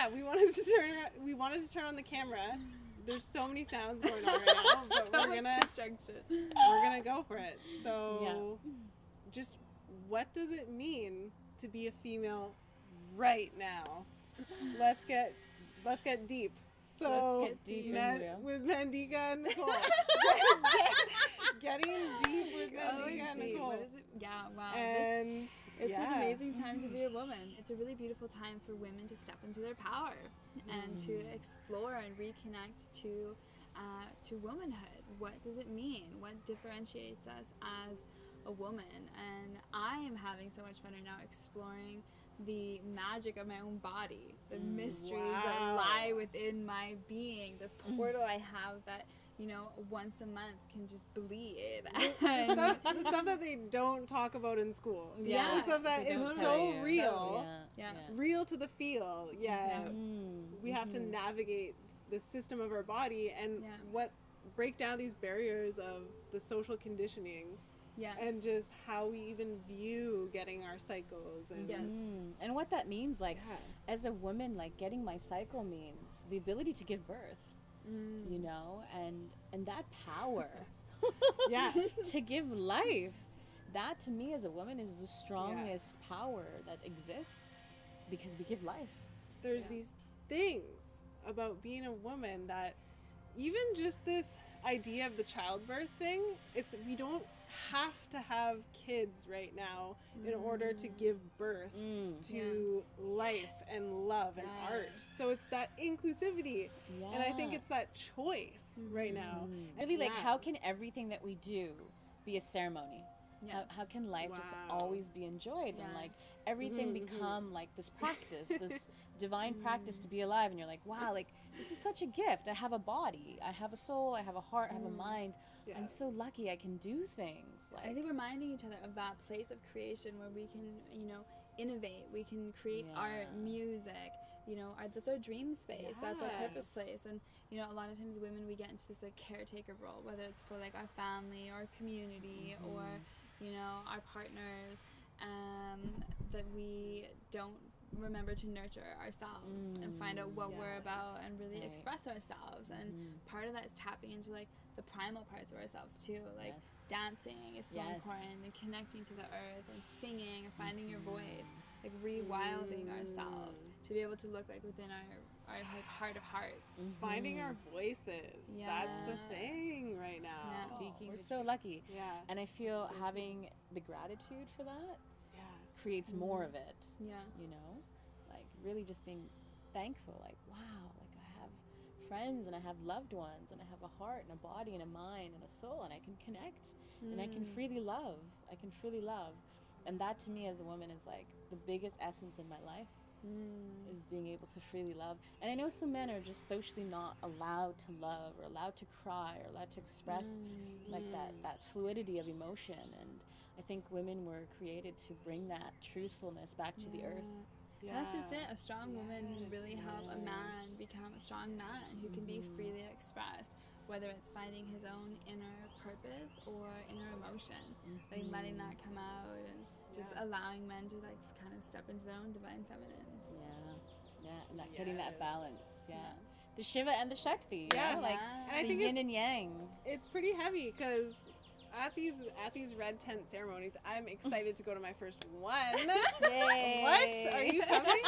yeah, we wanted to turn on the camera. There's so many sounds going on right now, but so we're gonna go for it. So, just what does it mean to be a female right now? Let's get deep. So let's get deep. With Mandika and Nicole. Getting deep with Mandika and Nicole. What is it? Yeah, wow. And it's an amazing time to be a woman. It's a really beautiful time for women to step into their power and to explore and reconnect to womanhood. What does it mean? What differentiates us as a woman? And I am having so much fun right now exploring the magic of my own body, the mysteries that lie within my being, this portal I have that, you know, once a month can just bleed. The stuff that they don't talk about in school. Yeah. The stuff that is so real. Real to the feel. We have to navigate the system of our body and break down these barriers of the social conditioning. Yes. And just how we even view getting our cycles. And and what that means, like, as a woman, like, getting my cycle means the ability to give birth, you know, and that power to give life. That, to me, as a woman, is the strongest power that exists because we give life. There's these things about being a woman that even just this idea of the childbirth thing, we don't have to have kids right now in order to give birth to life and love and art. So it's that inclusivity, and I think it's that choice right now. Really, like, how can everything that we do be a ceremony? How can life just always be enjoyed and like everything become like this practice, this divine practice to be alive? And you're like, wow, like, this is such a gift. I have a body, I have a soul, I have a heart, I have a mind. I'm so lucky I can do things. Like, I think reminding each other of that place of creation where we can, you know, innovate, we can create art, music, you know, that's our dream space, that's our purpose place. And, you know, a lot of times women, we get into this like caretaker role, whether it's for like our family or community or, you know, our partners, that we don't remember to nurture ourselves and find out what we're about and really express ourselves. And part of that is tapping into like the primal parts of ourselves too, like dancing is so important, and connecting to the earth and singing and finding your voice, like rewilding ourselves to be able to look like within our like heart of hearts. Finding our voices. That's the thing right now. We're so lucky. And I feel having the gratitude for that creates more of it. You know? Like, really just being thankful, like, wow, like, I have friends and I have loved ones and I have a heart and a body and a mind and a soul, and I can connect and I can freely love. And that, to me, as a woman, is like the biggest essence in my life, is being able to freely love. And I know some men are just socially not allowed to love or allowed to cry or allowed to express like that fluidity of emotion. And I think women were created to bring that truthfulness back to the earth. And that's just it. A strong woman can really help a man become a strong man who can be freely expressed, whether it's finding his own inner purpose or inner emotion, like letting that come out and just allowing men to like kind of step into their own divine feminine. And that getting that balance. The Shiva and the Shakti. Like, and I the think yin and yang. It's pretty heavy because at these red tent ceremonies, I'm excited to go to my first one. Yay. What? Are you coming?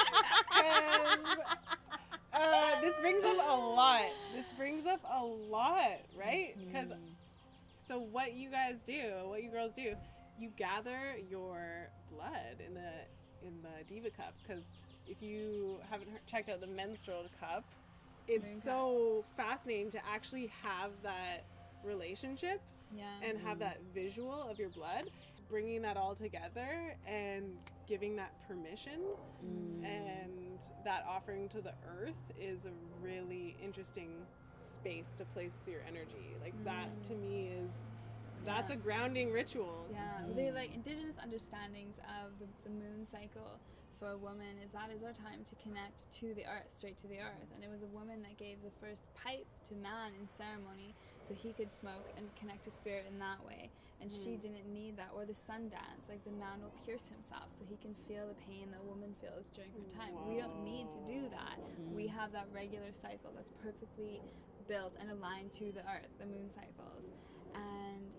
Because this brings up a lot. Right? Because so what you girls do, you gather your blood in the Diva cup. Because if you haven't checked out the menstrual cup, it's so fascinating to actually have that relationship. And have that visual of your blood, bringing that all together and giving that permission and that offering to the earth is a really interesting space to place your energy. Like that, to me, that's a grounding ritual. The like indigenous understandings of the moon cycle for a woman is our time to connect to the earth, straight to the earth. And it was a woman that gave the first pipe to man in ceremony so he could smoke and connect to spirit in that way. And she didn't need that. Or the sun dance, like the man will pierce himself so he can feel the pain that a woman feels during her time. We don't need to do that. have that regular cycle that's perfectly built and aligned to the earth, the moon cycles, and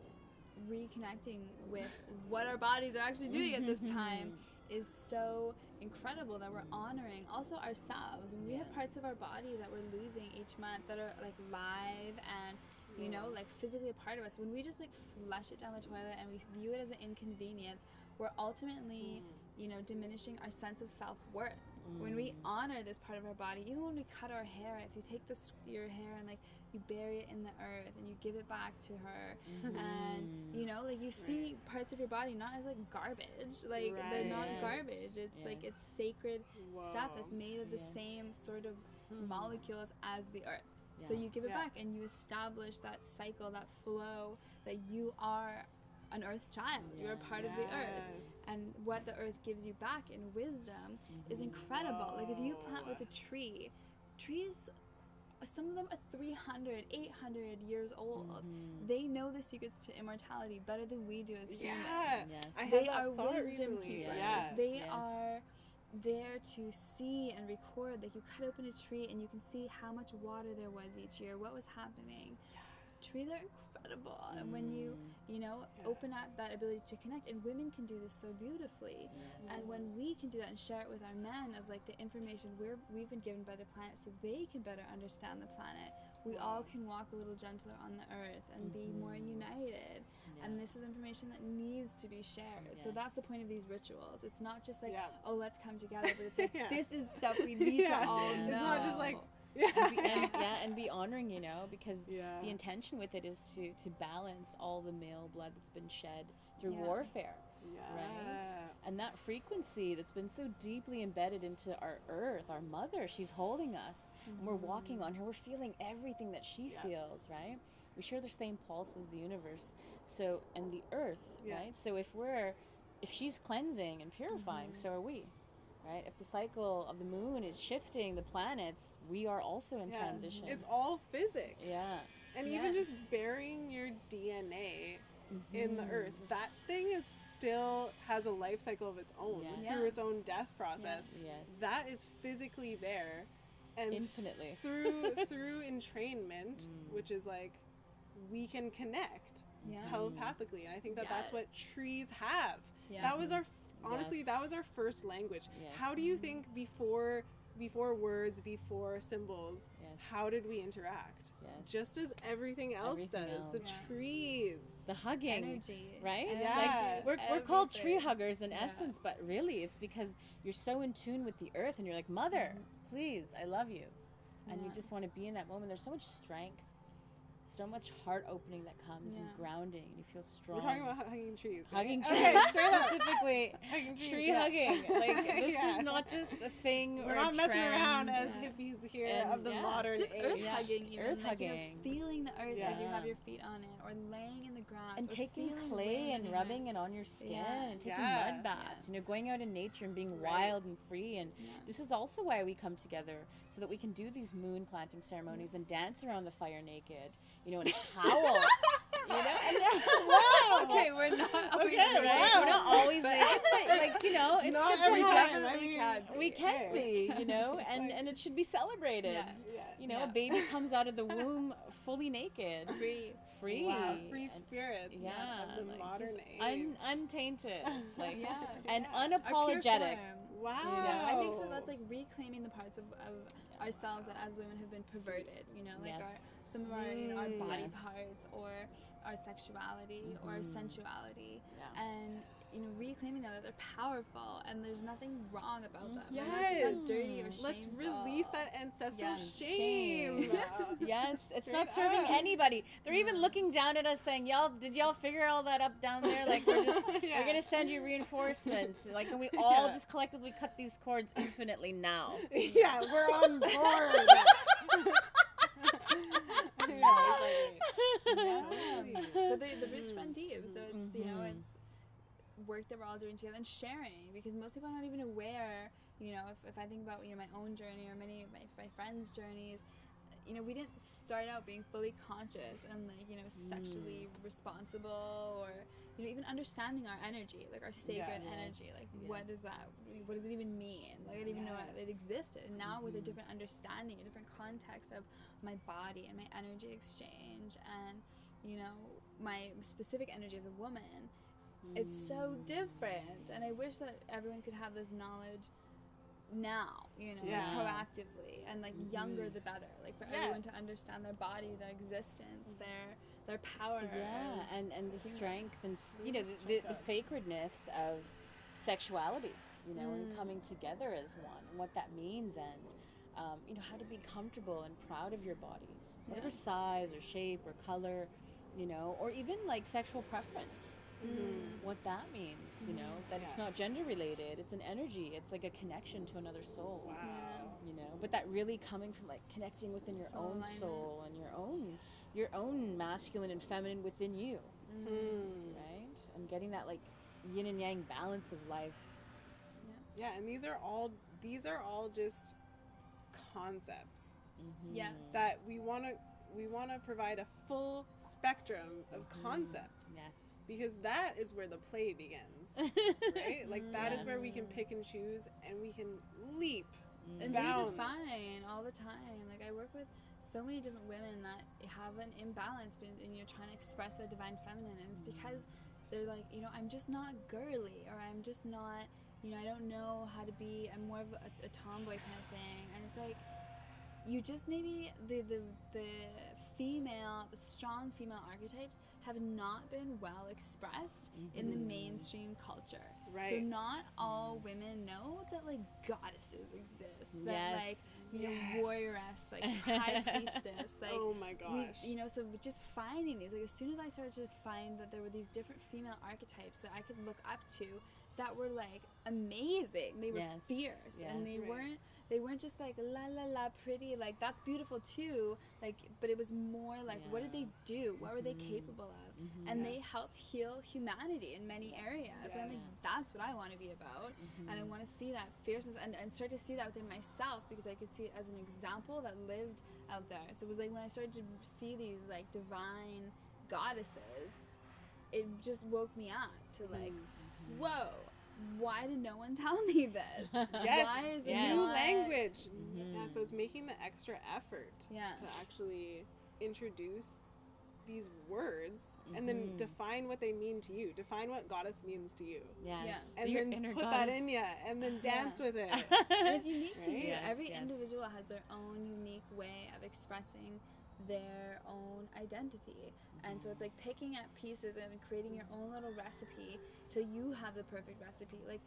reconnecting with what our bodies are actually doing at this time is so incredible, that we're honoring also ourselves. When we have parts of our body that we're losing each month that are like live and you know, like physically a part of us, when we just like flush it down the toilet and we view it as an inconvenience, we're ultimately, you know, diminishing our sense of self-worth. When we honor this part of our body, even when we cut our hair, if you take your hair and like you bury it in the earth and you give it back to her, and you know, like you see parts of your body not as like garbage, like they're not garbage. It's like it's sacred stuff that's made of the same sort of molecules as the earth. So you give it back and you establish that cycle, that flow, that you are an earth child. You're a part of the earth. And what the earth gives you back in wisdom is incredible. Like if you plant with a tree, trees, some of them are 300, 800 years old. They know the secrets to immortality better than we do as humans. They are wisdom keepers. They are there to see and record. Like you cut open a tree and you can see how much water there was each year, what was happening. Trees are incredible. And when you know, open up that ability to connect, and women can do this so beautifully, and when we can do that and share it with our men of like the information we've been given by the planet so they can better understand the planet, we all can walk a little gentler on the earth and be more united. And this is information that needs to be shared. So that's the point of these rituals. It's not just like, oh, let's come together, but it's like, this is stuff we need to all know. It's not just like, and be honoring, you know, because the intention with it is to balance all the male blood that's been shed through warfare, right? And that frequency that's been so deeply embedded into our earth, our mother, she's holding us, and we're walking on her, we're feeling everything that she feels, right? We share the same pulse as the universe, so, and the earth, right? So if she's cleansing and purifying, so are we. Right? If the cycle of the moon is shifting the planets, we are also in transition. It's all physics. And even just burying your DNA in the earth, that thing is still has a life cycle of its own through its own death process. That is physically there, and infinitely through entrainment, which is like we can connect telepathically, and I think that's what trees have. That was our honestly, that was our first language. How do you think before words, before symbols, how did we interact? Just as everything else does. The trees, the hugging, energy, right? Like we're called tree huggers in essence, but really it's because you're so in tune with the earth, and you're like, Mother, please, I love you, and you just want to be in that moment. There's so much strength, so much heart opening that comes and grounding, and you feel strong. We're talking about hugging trees. Hugging trees, specifically. Tree hugging. Like, this is not just a thing We're or not a messing trend. around as hippies here of the modern just age. Earth hugging, even. Earth like, hugging. You know, feeling the earth as you have your feet on it, or laying in the grass, and or taking clay and rubbing it on your skin, and taking mud baths. You know, going out in nature and being wild and free. And this is also why we come together, so that we can do these moon planting ceremonies and dance around the fire naked. You know, and howl. You know? Wow. Okay, we're not. Okay, right? We're not always like, you know, it's not good every to time. we can be, you know, and it should be celebrated. You know, a baby comes out of the womb fully naked, free, wow. Free spirits of the like modern age, untainted, like, and unapologetic. Wow. You know, I think so. That's like reclaiming the parts of ourselves that as women have been perverted. You know, like some of our, you know, our body parts, or our sexuality, or our sensuality, and you know, reclaiming that they're powerful and there's nothing wrong about them. They're not dirty or shameful. Let's release that ancestral shame. It's not serving anybody. They're even looking down at us saying, did y'all figure all that up down there? Like, we're gonna send you reinforcements. Like, can we all just collectively cut these cords infinitely now? We're on board. But the roots run deep, so it's you know, it's work that we're all doing together and sharing, because most people are not even aware. You know, if I think about, you know, my own journey or many of my friends' journeys, you know, we didn't start out being fully conscious and like, you know, sexually responsible, or you know, even understanding our energy, like our sacred energy, like what does it even mean? Like I didn't even know it existed. And now with a different understanding, a different context of my body and my energy exchange, and you know, my specific energy as a woman, it's so different. And I wish that everyone could have this knowledge now, you know, like proactively, and like younger the better, like for everyone to understand their body, their existence, their power, and the strength, and you know, the sacredness of sexuality, you know, and coming together as one, and what that means, and you know, how to be comfortable and proud of your body, whatever size or shape or color, you know, or even like sexual preference. What that means, you know, that it's not gender related, it's an energy, it's like a connection to another soul. You know, but that really coming from like connecting within your own soul and your own masculine and feminine within you, right? And getting that like yin and yang balance of life. And these are all just concepts that we want to provide a full spectrum of concepts. Because that is where the play begins, right? Like that is where we can pick and choose, and we can leap and bounds. Redefine all the time. Like I work with so many different women that have an imbalance, and you're trying to express their divine feminine, and it's because they're like, you know, I'm just not girly, or I'm just not, you know, I don't know how to be, I'm more of a tomboy kind of thing. And it's like, you just maybe the strong female archetypes have not been well expressed in the mainstream culture. So not all women know that like goddesses exist, that like, you know, warrioress, like high priestess, like oh my gosh, you know. So just finding these, like as soon as I started to find that there were these different female archetypes that I could look up to that were like amazing, they were fierce, and they weren't just like la la la pretty, like that's beautiful too, like, but it was more like what did they do, what were they capable of, and they helped heal humanity in many areas. And I'm like, that's what I want to be about, and I want to see that fierceness and start to see that within myself, because I could see it as an example that lived out there. So it was like when I started to see these like divine goddesses, it just woke me up to like, whoa, why did no one tell me this? Why is this new language? So it's making the extra effort to actually introduce these words and then define what they mean to you. Define what goddess means to you. And then put that in you, and then dance with it. And it's unique to you. Every individual has their own unique way of expressing their own identity. And so it's like picking at pieces and creating your own little recipe till you have the perfect recipe. Like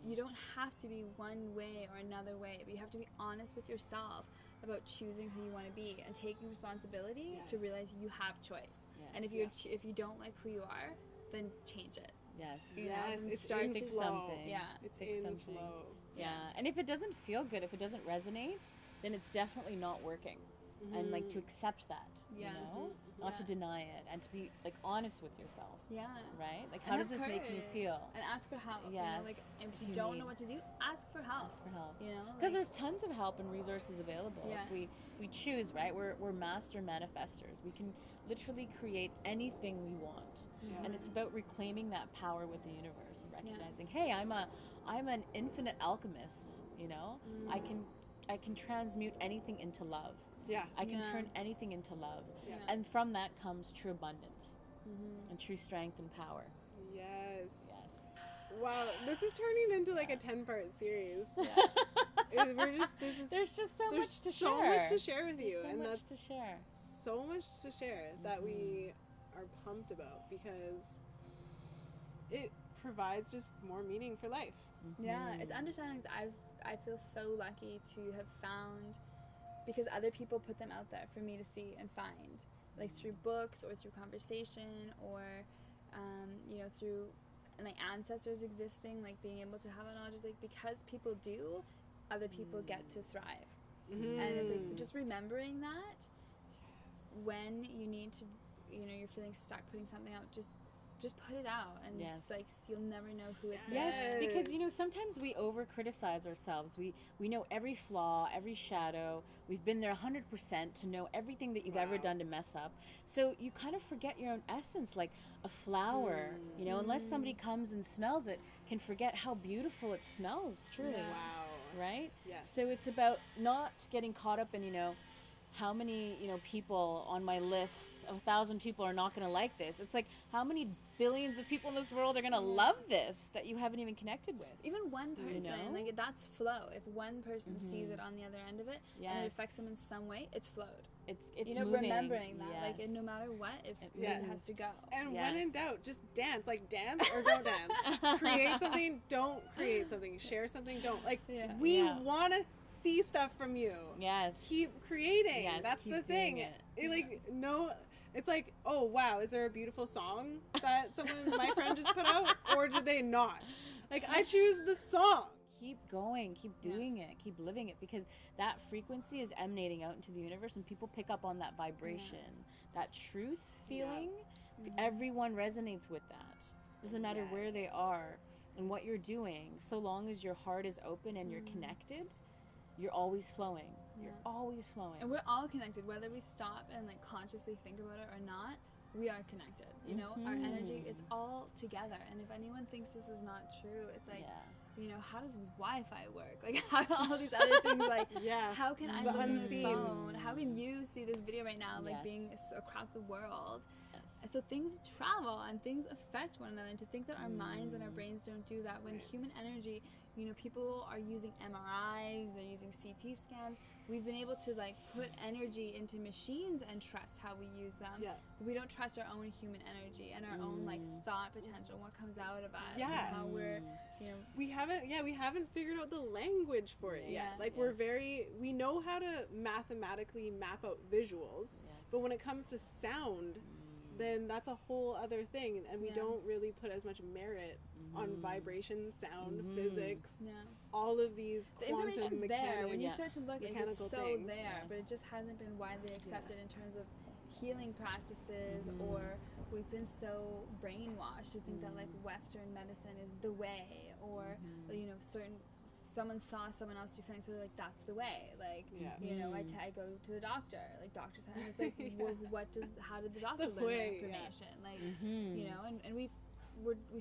you don't have to be one way or another way, but you have to be honest with yourself about choosing who you want to be and taking responsibility to realize you have choice. And if you don't like who you are, then change it. It's start in to flow. something. It's in flow. And if it doesn't feel good, if it doesn't resonate, then it's definitely not working. And like to accept that, you know, not to deny it, and to be like honest with yourself. Right? Like, how does this make me feel? And ask for help. You know, like if you don't know what to do, ask for help. You know, because there's tons of help and resources available. If we choose, right? We're master manifestors. We can literally create anything we want. And it's about reclaiming that power with the universe and recognizing, hey, I'm an infinite alchemist. You know, I can transmute anything into love. I can turn anything into love. And from that comes true abundance and true strength and power. Wow, this is turning into like a 10-part series. There's just so much to share. So much to share with you. So much to share. So much to share that we are pumped about, because it provides just more meaning for life. It's understanding. I feel so lucky to have found, because other people put them out there for me to see and find, like through books or through conversation, or you know, through like ancestors existing, like being able to have that knowledge. Like because people do, other people get to thrive. And it's like just remembering that when you need to, you know, you're feeling stuck putting something out, just just put it out, and it's like you'll never know who it's Yes, because sometimes we over criticize ourselves. We know every flaw, every shadow. We've been there 100% to know everything that you've ever done to mess up. So you kind of forget your own essence, like a flower. Unless somebody comes and smells it, can forget how beautiful it smells. Truly, right? Yes. So it's about not getting caught up in how many people on my list of 1,000 people are not going to like this. It's like, how many billions of people in this world are going to love this that you haven't even connected with? Even one person, like that's flow. If one person sees it on the other end of it and it affects them in some way, it's flowed. It's moving. Remembering that, like no matter what, it has to go. And when in doubt, just dance. Like dance or don't dance. Create something, don't create something. Share something, don't. Like we want to see stuff from you. Yes. Keep creating. Yes, that's the thing. It's like, oh wow, is there a beautiful song that my friend just put out, or did they not? Like, I choose the song. Keep going, keep doing it, keep living it, because that frequency is emanating out into the universe, and people pick up on that vibration, that truth feeling. Everyone resonates with that. Doesn't matter where they are and what you're doing, so long as your heart is open and you're connected. You're always flowing. You're always flowing. And we're all connected, whether we stop and like consciously think about it or not. We are connected. Our energy is all together. And if anyone thinks this is not true, it's like, how does Wi-Fi work? Like, how do all these other things, like, how can I look at my phone? How can you see this video right now, like, being across the world? Yes. And so things travel and things affect one another. And to think that our minds and our brains don't do that, when human energy, people are using MRIs, they're using CT scans. We've been able to like put energy into machines and trust how we use them. Yeah. But we don't trust our own human energy and our own like thought potential, what comes out of us. Yeah. And how we're, we haven't figured out the language for it yet. Like we know how to mathematically map out visuals, but when it comes to sound, then that's a whole other thing, and we don't really put as much merit on vibration, sound, physics, all of these quantum information's mechanics. There. When you start to look, it's so things, there, but it just hasn't been widely accepted in terms of healing practices, or we've been so brainwashed to think that like Western medicine is the way, or someone saw someone else do something, so they're like, that's the way. Like, I go to the doctor, like doctors have, and it's like, how did the doctor learn that information? Like, and we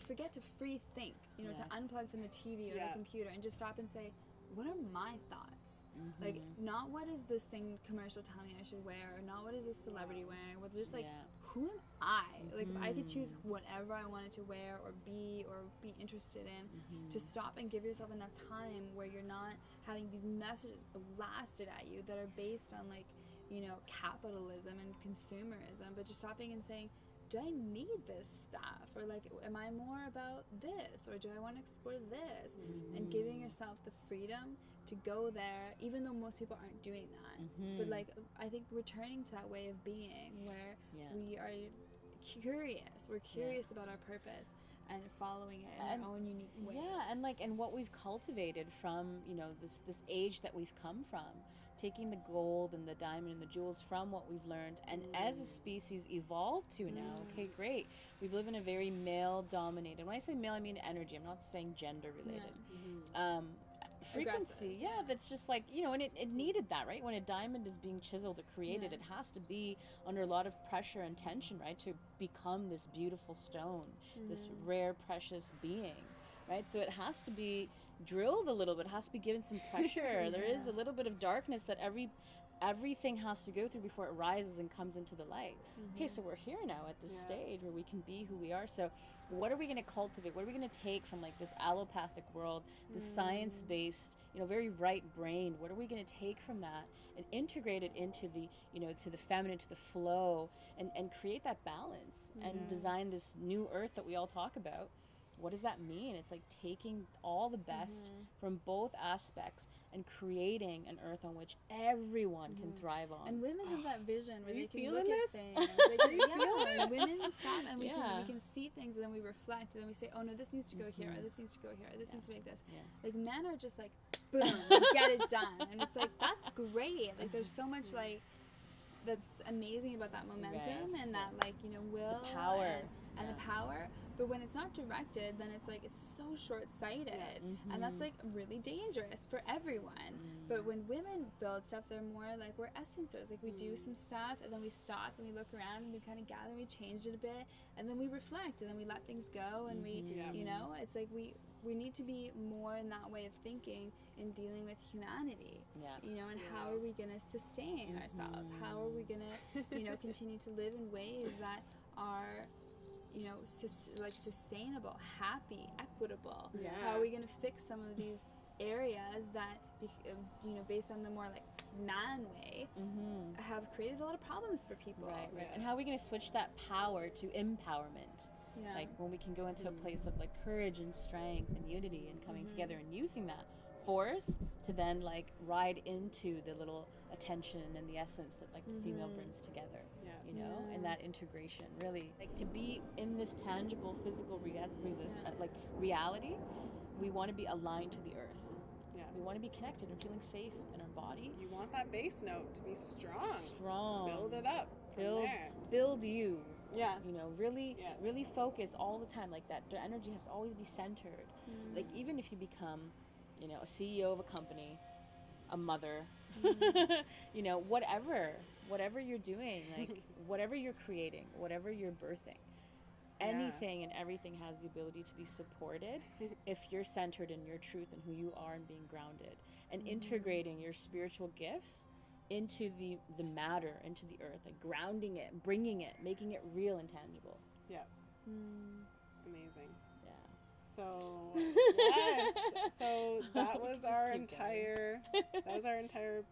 forget to free think, to unplug from the TV or the computer and just stop and say, what are my thoughts? Like, not what is this thing commercial telling me I should wear, or not what is this celebrity wearing, but just like, who am I? Like, if I could choose whatever I wanted to wear or be interested in, to stop and give yourself enough time where you're not having these messages blasted at you that are based on like, capitalism and consumerism, but just stopping and saying, do I need this stuff? Or like, am I more about this? Or do I want to explore this? And giving yourself the freedom to go there, even though most people aren't doing that. But like, I think returning to that way of being where we are curious. We're curious about our purpose and following it in our own unique ways. Yeah, and what we've cultivated from, this age that we've come from. Taking the gold and the diamond and the jewels from what we've learned, and as a species evolve to now, okay, great. We've lived in a very male-dominated, when I say male, I mean energy. I'm not saying gender-related. Frequency, that's just like, and it needed that, right? When a diamond is being chiseled or created, it has to be under a lot of pressure and tension, right, to become this beautiful stone, this rare, precious being, right? So it has to be drilled a little bit, has to be given some pressure. There is a little bit of darkness that everything has to go through before it rises and comes into the light. Okay, so we're here now at this stage where we can be who we are. So what are we going to cultivate? What are we going to take from like this allopathic world, this science-based, very right brain? What are we going to take from that and integrate it into the, to the feminine, to the flow, and create that balance and design this new earth that we all talk about? What does that mean? It's like taking all the best from both aspects and creating an earth on which everyone can thrive on. And women have that vision where they can look this? at things. Like, women stop and we can see things, and then we reflect, and then we say, oh no, this needs to go here, or this needs to go here, or this needs to make this. Like, men are just like, boom, get it done. And it's like, that's great. Like, there's so much like that's amazing about that momentum and that like, will, the power. and the power. But when it's not directed, then it's like it's so short-sighted, and that's like really dangerous for everyone. But when women build stuff, they're more like we're essencers. Like we do some stuff, and then we stop and we look around and we kind of gather, we change it a bit, and then we reflect, and then we let things go, and we, you know, it's like we need to be more in that way of thinking in dealing with humanity. You know, and how are we going to sustain ourselves? How are we going to, you know, continue to live in ways that are, you know, like sustainable, happy, equitable? How are we going to fix some of these areas that, you know, based on the more like man way, have created a lot of problems for people? Right. And how are we going to switch that power to empowerment? Like when we can go into a place of like courage and strength and unity and coming together and using that force to then like ride into the little attention and the essence that like the female brings together, you know, and that integration, really like to be in this tangible physical like reality. We want to be aligned to the earth. We want to be connected and feeling safe in our body. You want that bass note to be strong. Build it up. Build you. You know, really focus all the time. Like that, the energy has to always be centered. Like even if you become, you know, a CEO of a company, a mother, you know, whatever you're doing, like whatever you're creating, whatever you're birthing, anything and everything has the ability to be supported if you're centered in your truth and who you are and being grounded and integrating your spiritual gifts into the matter, into the earth, like grounding it, bringing it, making it real and tangible. Amazing. So yes, so that was our entire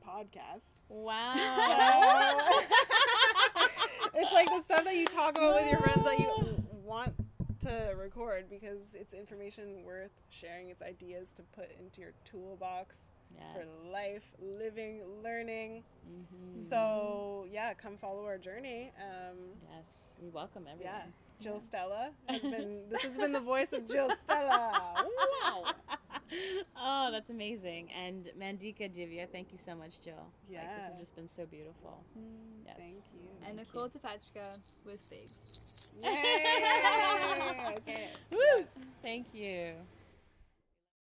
podcast. Wow. It's like the stuff that you talk about with your friends that you want to record because it's information worth sharing. It's ideas to put into your toolbox for life, living, learning. So come follow our journey. Yes, we welcome everyone. Jill Stella this has been the voice of Jill Stella. Wow. Oh, that's amazing. And Mandika, Divya, thank you so much, Jill. Yeah. Like, this has just been so beautiful. Yes. Thank you. And Nicole Tupechka with figs. Yay! Okay. Woo! Yes. Thank you.